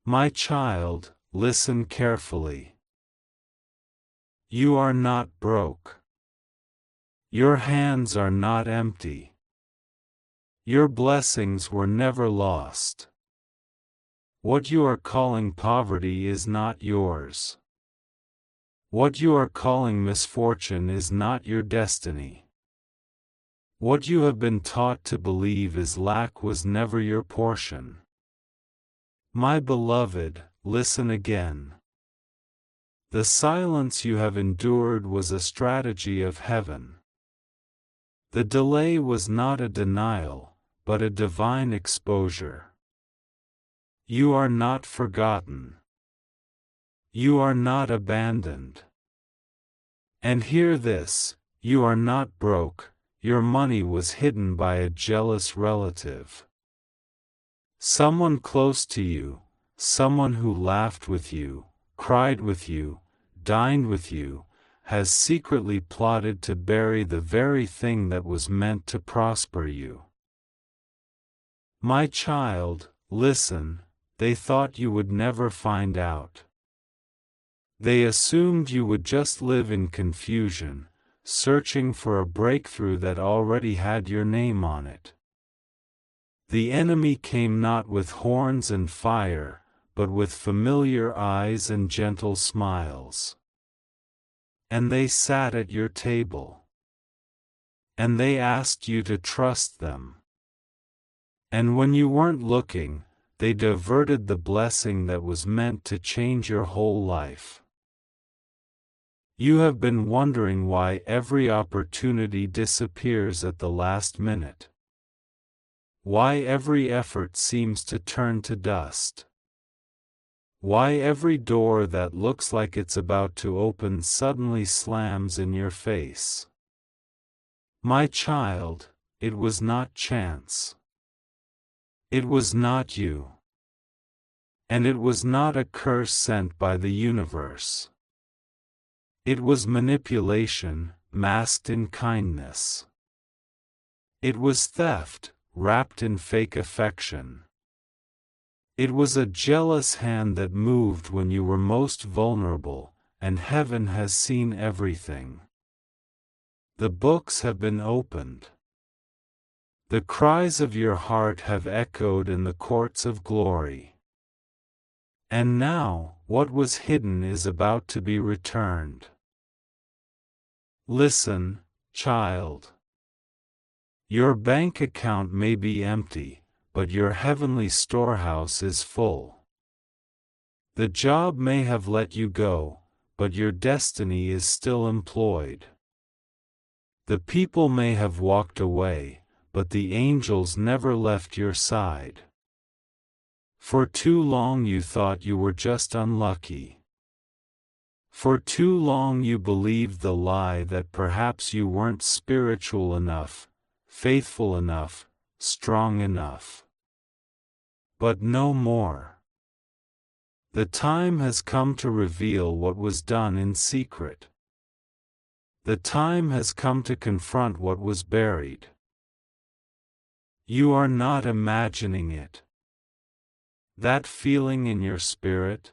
My child, listen carefully. You are not broke. Your hands are not empty. Your blessings were never lost. What you are calling poverty is not yours. What you are calling misfortune is not your destiny. What you have been taught to believe is lack was never your portion. My beloved, listen again. The silence you have endured was a strategy of heaven. The delay was not a denial, but a divine exposure. You are not forgotten. You are not abandoned. And hear this, you are not broke, your money was hidden by a jealous relative. Someone close to you, someone who laughed with you, cried with you, dined with you, has secretly plotted to bury the very thing that was meant to prosper you. My child, listen, they thought you would never find out. They assumed you would just live in confusion, searching for a breakthrough that already had your name on it. The enemy came not with horns and fire, but with familiar eyes and gentle smiles. And they sat at your table. And they asked you to trust them. And when you weren't looking, they diverted the blessing that was meant to change your whole life. You have been wondering why every opportunity disappears at the last minute. Why every effort seems to turn to dust. Why every door that looks like it's about to open suddenly slams in your face. My child, it was not chance. It was not you. And it was not a curse sent by the universe. It was manipulation, masked in kindness. It was theft, wrapped in fake affection. It was a jealous hand that moved when you were most vulnerable, and heaven has seen everything. The books have been opened. The cries of your heart have echoed in the courts of glory. And now, what was hidden is about to be returned. Listen, child. Your bank account may be empty, but your heavenly storehouse is full. The job may have let you go, but your destiny is still employed. The people may have walked away, but the angels never left your side. For too long you thought you were just unlucky. For too long you believed the lie that perhaps you weren't spiritual enough, faithful enough, strong enough. But no more. The time has come to reveal what was done in secret. The time has come to confront what was buried. You are not imagining it. That feeling in your spirit?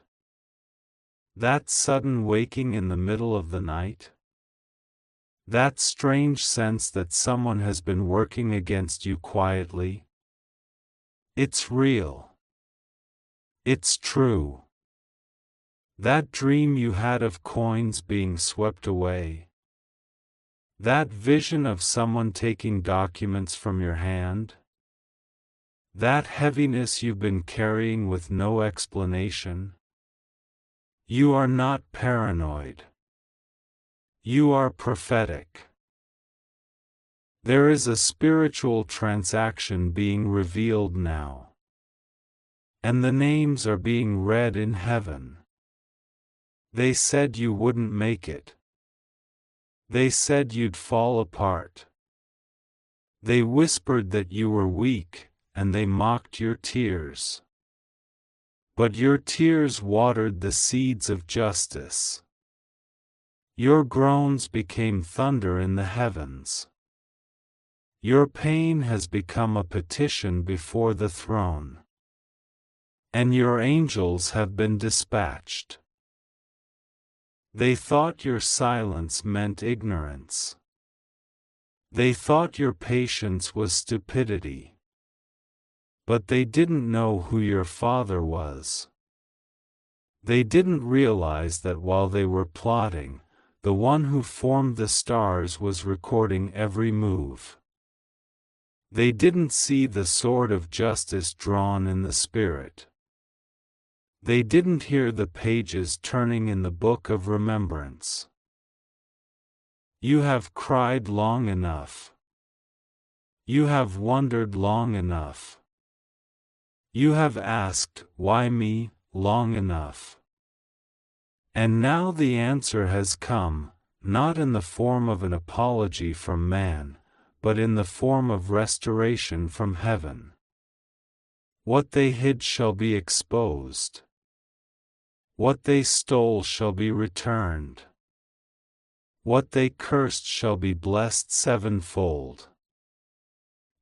That sudden waking in the middle of the night? That strange sense that someone has been working against you quietly? It's real. It's true. That dream you had of coins being swept away? That vision of someone taking documents from your hand? That heaviness you've been carrying with no explanation? You are not paranoid. You are prophetic. There is a spiritual transaction being revealed now. And the names are being read in heaven. They said you wouldn't make it. They said you'd fall apart. They whispered that you were weak, and they mocked your tears. But your tears watered the seeds of justice. Your groans became thunder in the heavens. Your pain has become a petition before the throne. and your angels have been dispatched. They thought your silence meant ignorance. They thought your patience was stupidity. But they didn't know who your Father was. They didn't realize that while they were plotting, the one who formed the stars was recording every move. They didn't see the sword of justice drawn in the Spirit. They didn't hear the pages turning in the book of remembrance. You have cried long enough. You have wondered long enough. You have asked, "Why me?" long enough. And now the answer has come, not in the form of an apology from man, but in the form of restoration from heaven. What they hid shall be exposed. What they stole shall be returned. What they cursed shall be blessed sevenfold.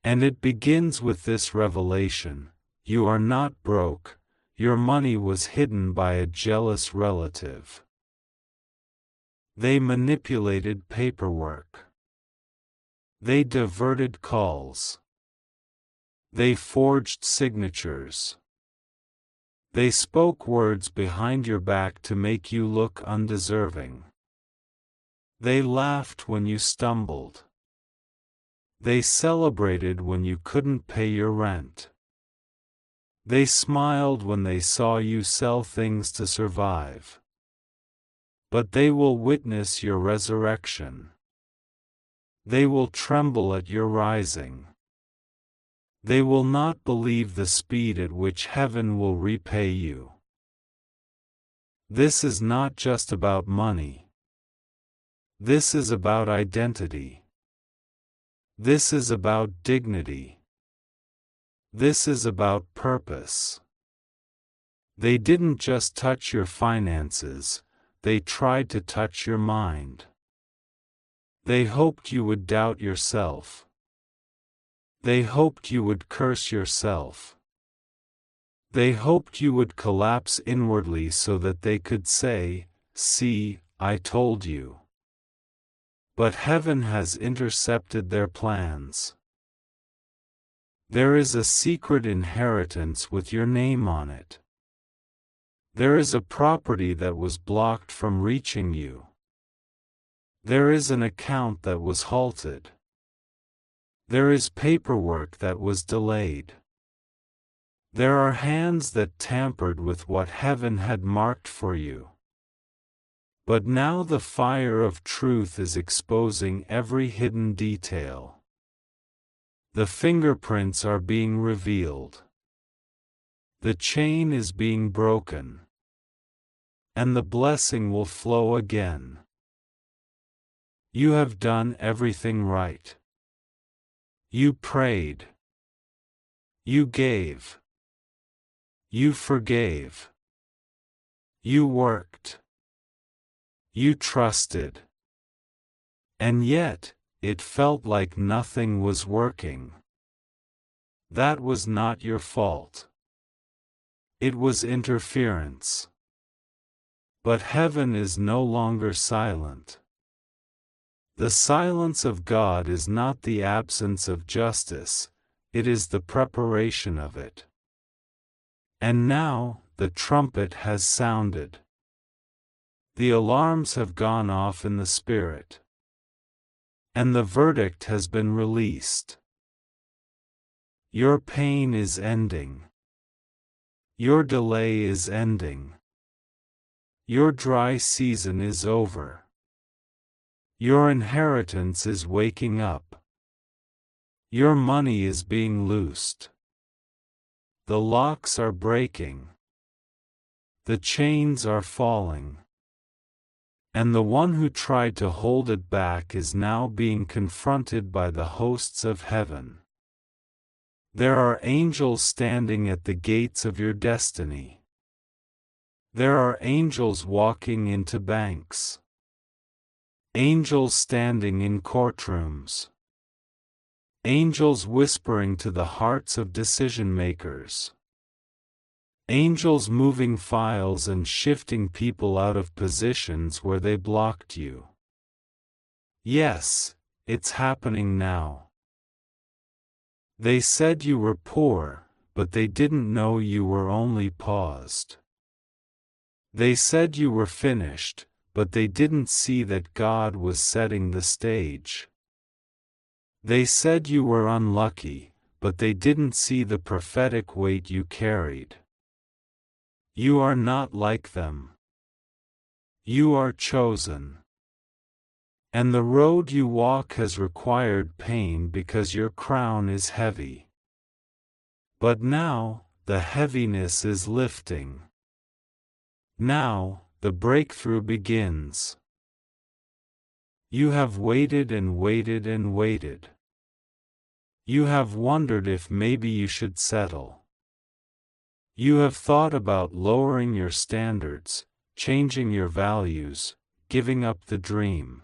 And it begins with this revelation: you are not broke, your money was hidden by a jealous relative. They manipulated paperwork. They diverted calls. They forged signatures. They spoke words behind your back to make you look undeserving. They laughed when you stumbled. They celebrated when you couldn't pay your rent. They smiled when they saw you sell things to survive. But they will witness your resurrection. They will tremble at your rising. They will not believe the speed at which heaven will repay you. This is not just about money. This is about identity. This is about dignity. This is about purpose. They didn't just touch your finances, they tried to touch your mind. They hoped you would doubt yourself. They hoped you would curse yourself. They hoped you would collapse inwardly so that they could say, "See, I told you." But heaven has intercepted their plans. There is a secret inheritance with your name on it. There is a property that was blocked from reaching you. There is an account that was halted. There is paperwork that was delayed. There are hands that tampered with what heaven had marked for you. But now the fire of truth is exposing every hidden detail. The fingerprints are being revealed. The chain is being broken. And the blessing will flow again. You have done everything right. You prayed. You gave. You forgave. You worked. You trusted. And yet, it felt like nothing was working. That was not your fault. It was interference. But heaven is no longer silent. The silence of God is not the absence of justice, it is the preparation of it. And now, the trumpet has sounded. The alarms have gone off in the Spirit. And the verdict has been released. Your pain is ending. Your delay is ending. Your dry season is over. Your inheritance is waking up. Your money is being loosed. The locks are breaking. The chains are falling. And the one who tried to hold it back is now being confronted by the hosts of heaven. There are angels standing at the gates of your destiny. There are angels walking into banks. Angels standing in courtrooms. Angels whispering to the hearts of decision makers. Angels moving files and shifting people out of positions where they blocked you. Yes, it's happening now. They said you were poor, but they didn't know you were only paused. They said you were finished, but they didn't see that God was setting the stage. They said you were unlucky, but they didn't see the prophetic weight you carried. You are not like them. You are chosen. And the road you walk has required pain because your crown is heavy. But now, the heaviness is lifting. Now, the breakthrough begins. You have waited and waited and waited. You have wondered if maybe you should settle. You have thought about lowering your standards, changing your values, giving up the dream.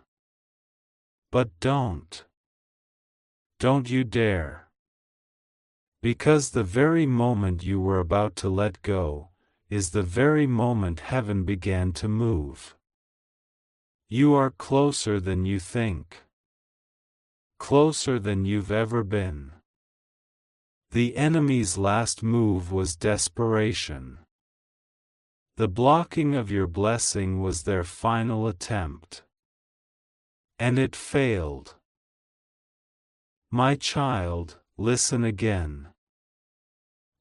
But don't. Don't you dare. Because the very moment you were about to let go, is the very moment heaven began to move. You are closer than you think. Closer than you've ever been. The enemy's last move was desperation. The blocking of your blessing was their final attempt. And it failed. My child, listen again.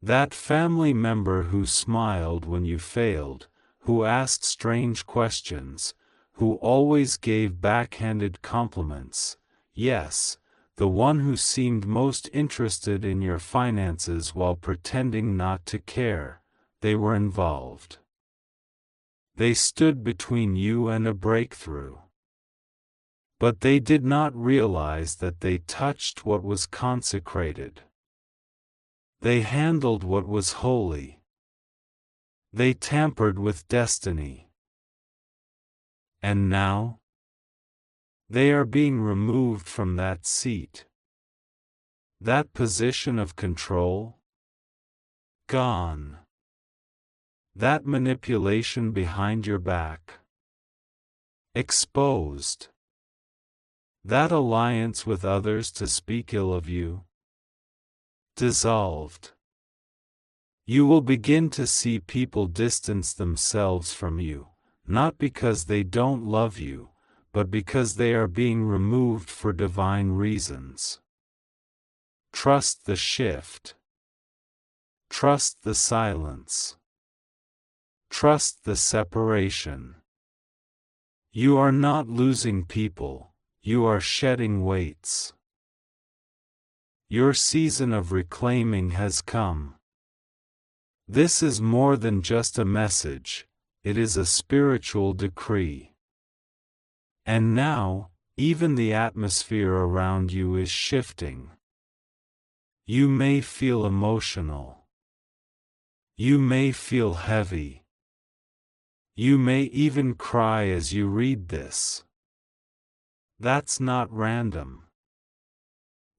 That family member who smiled when you failed, who asked strange questions, who always gave backhanded compliments, yes, the one who seemed most interested in your finances while pretending not to care, they were involved. They stood between you and a breakthrough. But they did not realize that they touched what was consecrated. They handled what was holy. They tampered with destiny. And now? They are being removed from that seat. That position of control? Gone. That manipulation behind your back? Exposed. That alliance with others to speak ill of you? Dissolved. You will begin to see people distance themselves from you, not because they don't love you, but because they are being removed for divine reasons. Trust the shift. Trust the silence. Trust the separation. You are not losing people. You are shedding weights. Your season of reclaiming has come. This is more than just a message, it is a spiritual decree. And now, even the atmosphere around you is shifting. You may feel emotional. You may feel heavy. You may even cry as you read this. That's not random.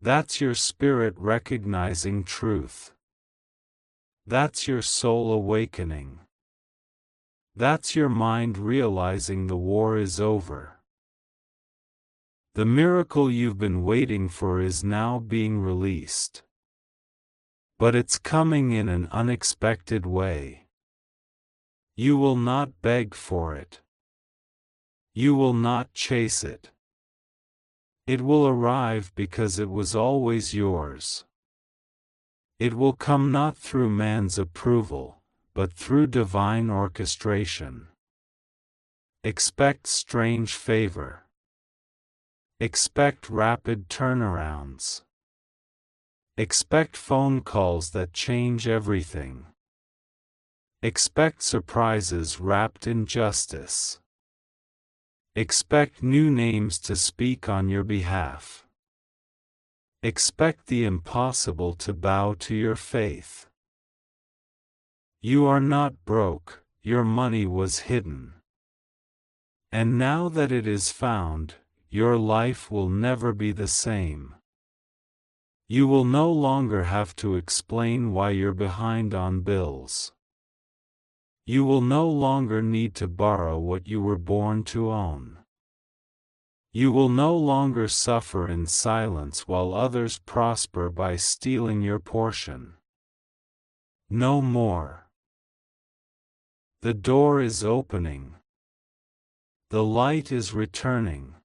That's your spirit recognizing truth. That's your soul awakening. That's your mind realizing the war is over. The miracle you've been waiting for is now being released. But it's coming in an unexpected way. You will not beg for it. You will not chase it. It will arrive because it was always yours. It will come not through man's approval, but through divine orchestration. Expect strange favor. Expect rapid turnarounds. Expect phone calls that change everything. Expect surprises wrapped in justice. Expect new names to speak on your behalf. Expect the impossible to bow to your faith. You are not broke, your money was hidden. And now that it is found, your life will never be the same. You will no longer have to explain why you're behind on bills. You will no longer need to borrow what you were born to own. You will no longer suffer in silence while others prosper by stealing your portion. No more. The door is opening. The light is returning.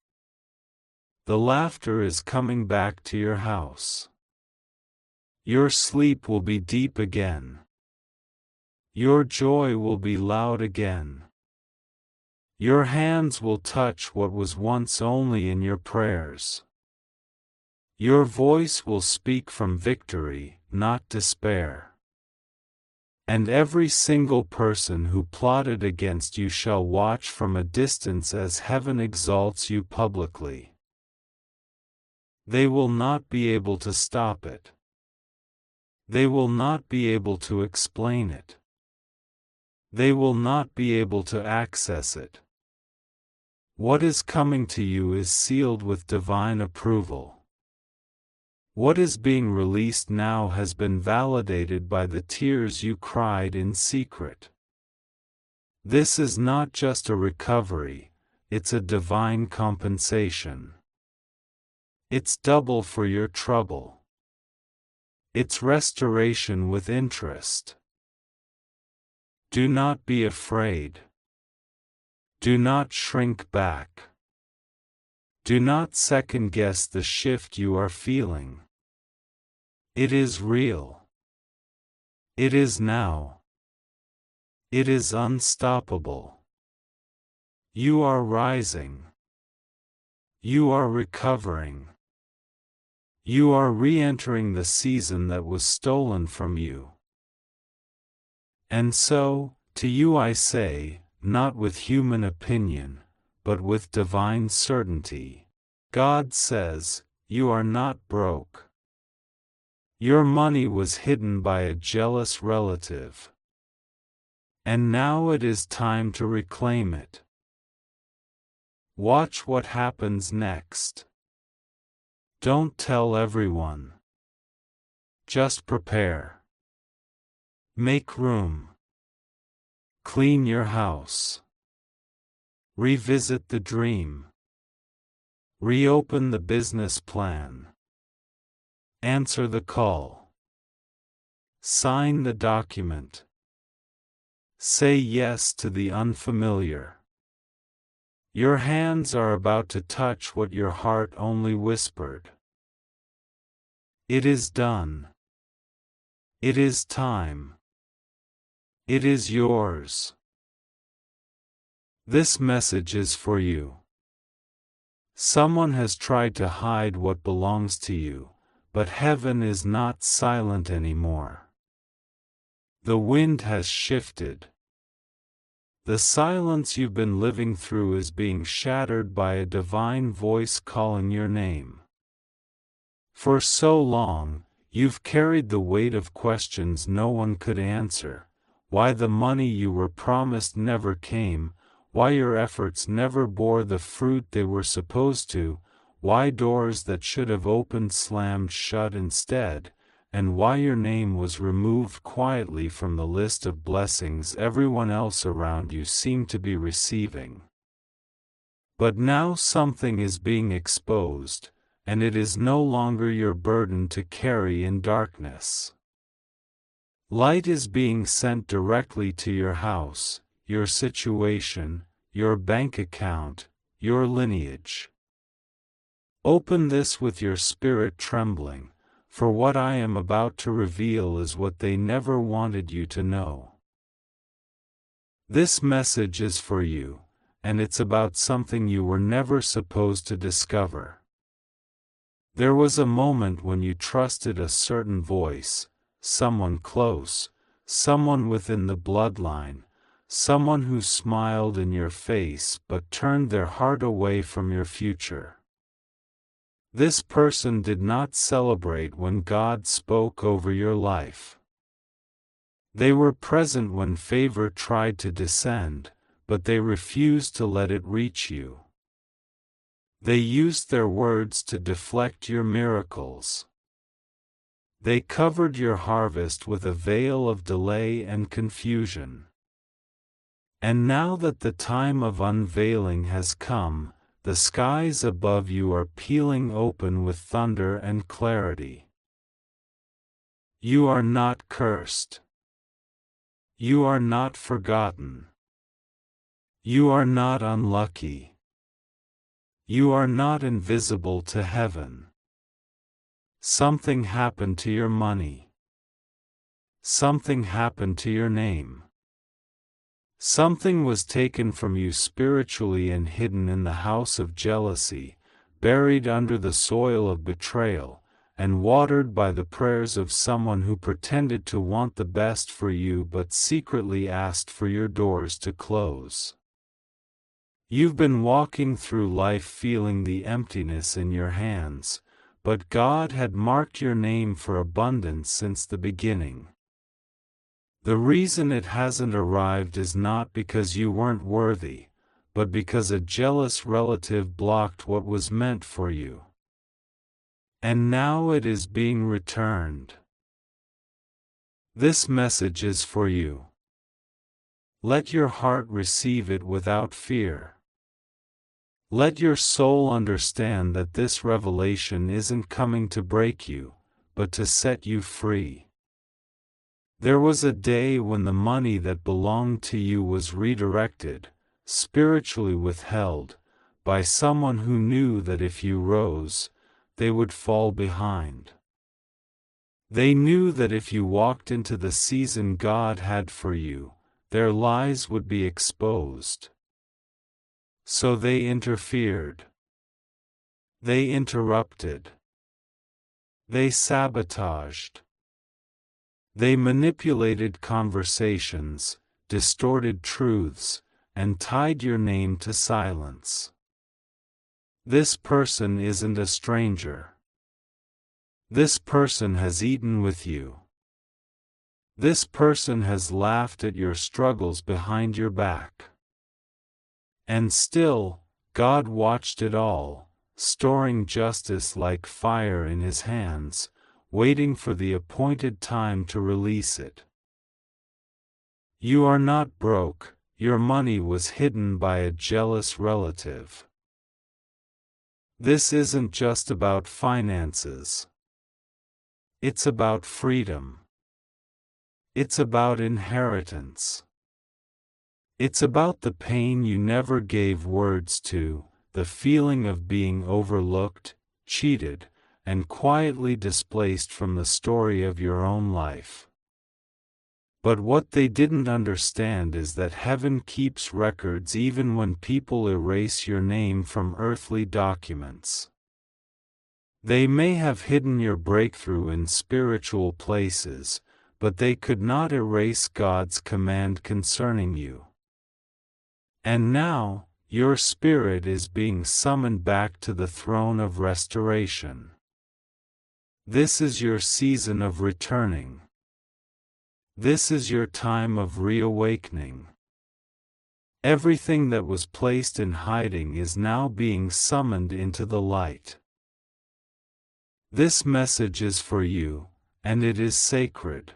The laughter is coming back to your house. Your sleep will be deep again. Your joy will be loud again. Your hands will touch what was once only in your prayers. Your voice will speak from victory, not despair. And every single person who plotted against you shall watch from a distance as heaven exalts you publicly. They will not be able to stop it. They will not be able to explain it. They will not be able to access it. What is coming to you is sealed with divine approval. What is being released now has been validated by the tears you cried in secret. This is not just a recovery, it's a divine compensation. It's double for your trouble. It's restoration with interest. Do not be afraid. Do not shrink back. Do not second-guess the shift you are feeling. It is real. It is now. It is unstoppable. You are rising. You are recovering. You are re-entering the season that was stolen from you. And so, to you I say, not with human opinion, but with divine certainty. God says, you are not broke. Your money was hidden by a jealous relative. And now it is time to reclaim it. Watch what happens next. Don't tell everyone. Just prepare. Make room. Clean your house. Revisit the dream. Reopen the business plan. Answer the call. Sign the document. Say yes to the unfamiliar. Your hands are about to touch what your heart only whispered. It is done. It is time. It is yours. This message is for you. Someone has tried to hide what belongs to you, but heaven is not silent anymore. The wind has shifted. The silence you've been living through is being shattered by a divine voice calling your name. For so long, you've carried the weight of questions no one could answer: why the money you were promised never came, why your efforts never bore the fruit they were supposed to, why doors that should have opened slammed shut instead, and why your name was removed quietly from the list of blessings everyone else around you seemed to be receiving. But now something is being exposed, and it is no longer your burden to carry in darkness. Light is being sent directly to your house, your situation, your bank account, your lineage. Open this with your spirit trembling, for what I am about to reveal is what they never wanted you to know. This message is for you, and it's about something you were never supposed to discover. There was a moment when you trusted a certain voice, someone close, someone within the bloodline, someone who smiled in your face but turned their heart away from your future. This person did not celebrate when God spoke over your life. They were present when favor tried to descend, but they refused to let it reach you. They used their words to deflect your miracles. They covered your harvest with a veil of delay and confusion. And now that the time of unveiling has come, the skies above you are peeling open with thunder and clarity. You are not cursed. You are not forgotten. You are not unlucky. You are not invisible to heaven. Something happened to your money. Something happened to your name. Something was taken from you spiritually and hidden in the house of jealousy, buried under the soil of betrayal, and watered by the prayers of someone who pretended to want the best for you but secretly asked for your doors to close. You've been walking through life feeling the emptiness in your hands, but God had marked your name for abundance since the beginning. The reason it hasn't arrived is not because you weren't worthy, but because a jealous relative blocked what was meant for you. And now it is being returned. This message is for you. Let your heart receive it without fear. Let your soul understand that this revelation isn't coming to break you, but to set you free. There was a day when the money that belonged to you was redirected, spiritually withheld, by someone who knew that if you rose, they would fall behind. They knew that if you walked into the season God had for you, their lies would be exposed. So they interfered. They interrupted. They sabotaged. They manipulated conversations, distorted truths, and tied your name to silence. This person isn't a stranger. This person has eaten with you. This person has laughed at your struggles behind your back. And still, God watched it all, storing justice like fire in His hands, waiting for the appointed time to release it. You are not broke, your money was hidden by a jealous relative. This isn't just about finances. It's about freedom. It's about inheritance. It's about the pain you never gave words to, the feeling of being overlooked, cheated, and quietly displaced from the story of your own life. But what they didn't understand is that heaven keeps records even when people erase your name from earthly documents. They may have hidden your breakthrough in spiritual places, but they could not erase God's command concerning you. And now, your spirit is being summoned back to the throne of restoration. This is your season of returning. This is your time of reawakening. Everything that was placed in hiding is now being summoned into the light. This message is for you, and it is sacred.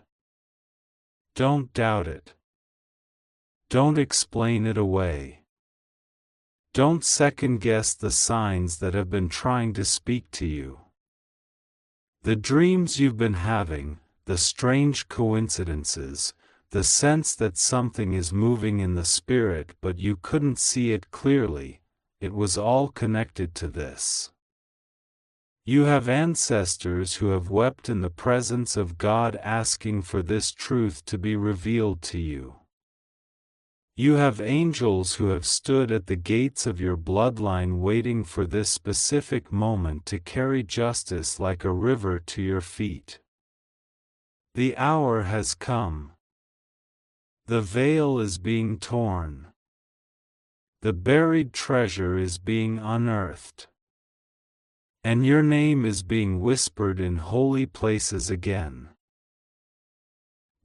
Don't doubt it. Don't explain it away. Don't second-guess the signs that have been trying to speak to you. The dreams you've been having, the strange coincidences, the sense that something is moving in the spirit but you couldn't see it clearly, it was all connected to this. You have ancestors who have wept in the presence of God asking for this truth to be revealed to you. You have angels who have stood at the gates of your bloodline waiting for this specific moment to carry justice like a river to your feet. The hour has come. The veil is being torn. The buried treasure is being unearthed. And your name is being whispered in holy places again.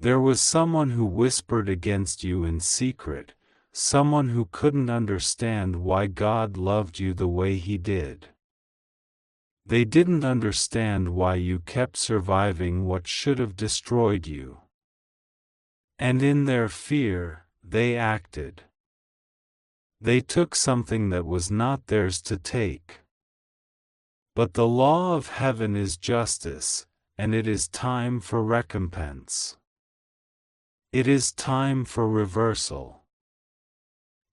There was someone who whispered against you in secret, someone who couldn't understand why God loved you the way He did. They didn't understand why you kept surviving what should have destroyed you. And in their fear, they acted. They took something that was not theirs to take. But the law of heaven is justice, and it is time for recompense. It is time for reversal.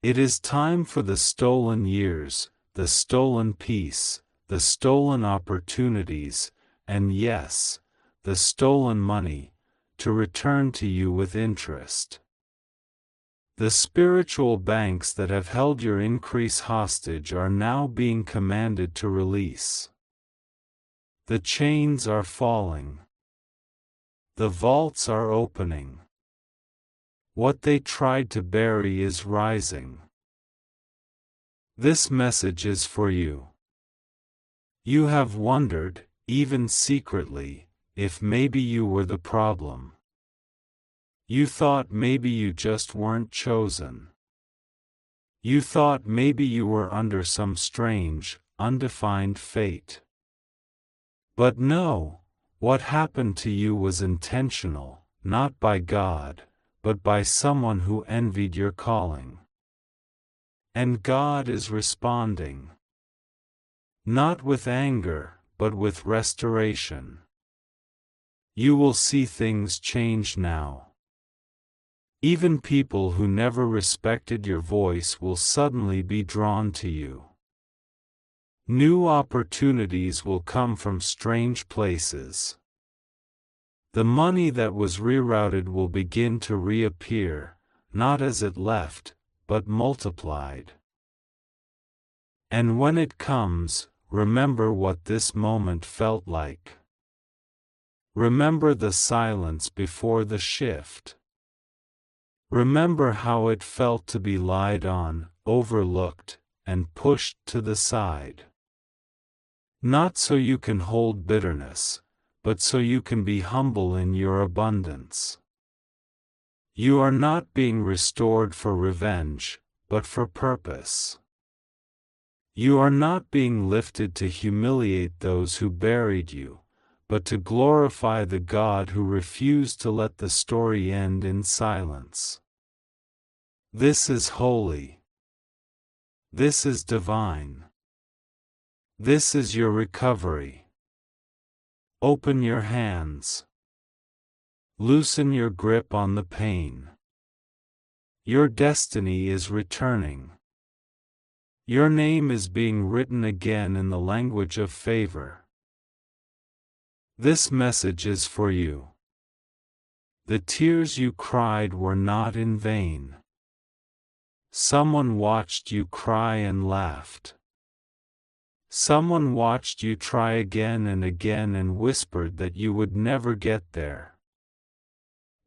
It is time for the stolen years, the stolen peace, the stolen opportunities, and yes, the stolen money, to return to you with interest. The spiritual banks that have held your increase hostage are now being commanded to release. The chains are falling. The vaults are opening. What they tried to bury is rising. This message is for you. You have wondered, even secretly, if maybe you were the problem. You thought maybe you just weren't chosen. You thought maybe you were under some strange, undefined fate. But no, what happened to you was intentional, not by God, but by someone who envied your calling. And God is responding. Not with anger, but with restoration. You will see things change now. Even people who never respected your voice will suddenly be drawn to you. New opportunities will come from strange places. The money that was rerouted will begin to reappear, not as it left, but multiplied. And when it comes, remember what this moment felt like. Remember the silence before the shift. Remember how it felt to be lied on, overlooked, and pushed to the side. Not so you can hold bitterness, but so you can be humble in your abundance. You are not being restored for revenge, but for purpose. You are not being lifted to humiliate those who buried you, but to glorify the God who refused to let the story end in silence. This is holy. This is divine. This is your recovery. Open your hands. Loosen your grip on the pain. Your destiny is returning. Your name is being written again in the language of favor. This message is for you. The tears you cried were not in vain. Someone watched you cry and laughed. Someone watched you try again and whispered that you would never get there.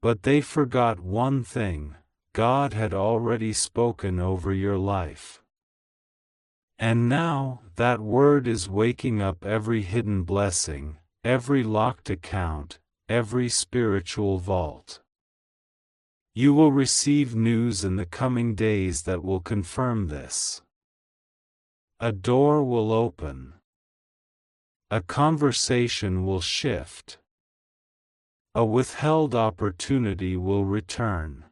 But they forgot one thing: God had already spoken over your life. And now, that word is waking up every hidden blessing, every locked account, every spiritual vault. You will receive news in the coming days that will confirm this. A door will open. A conversation will shift. A withheld opportunity will return.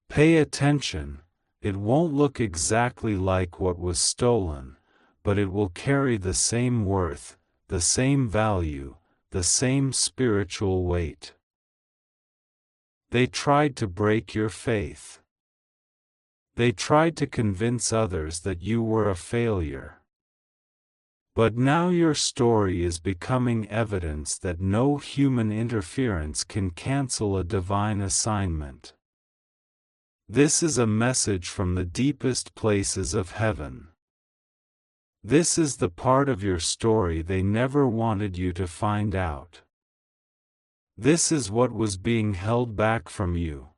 Pay attention, it won't look exactly like what was stolen, but it will carry the same worth, the same value, the same spiritual weight. They tried to break your faith. They tried to convince others that you were a failure. But now your story is becoming evidence that no human interference can cancel a divine assignment. This is a message from the deepest places of heaven. This is the part of your story they never wanted you to find out. This is what was being held back from you.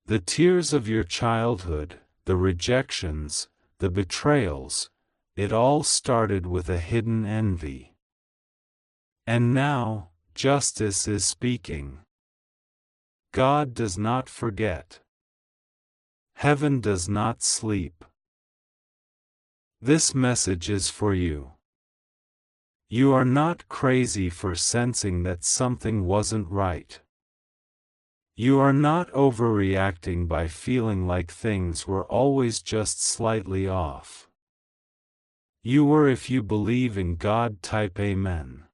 The tears of your childhood, the rejections, the betrayals, it all started with a hidden envy. And now, justice is speaking. God does not forget. Heaven does not sleep. This message is for you. You are not crazy for sensing that something wasn't right. You are not overreacting by feeling like things were always just slightly off. You were if you believe in God. Type Amen.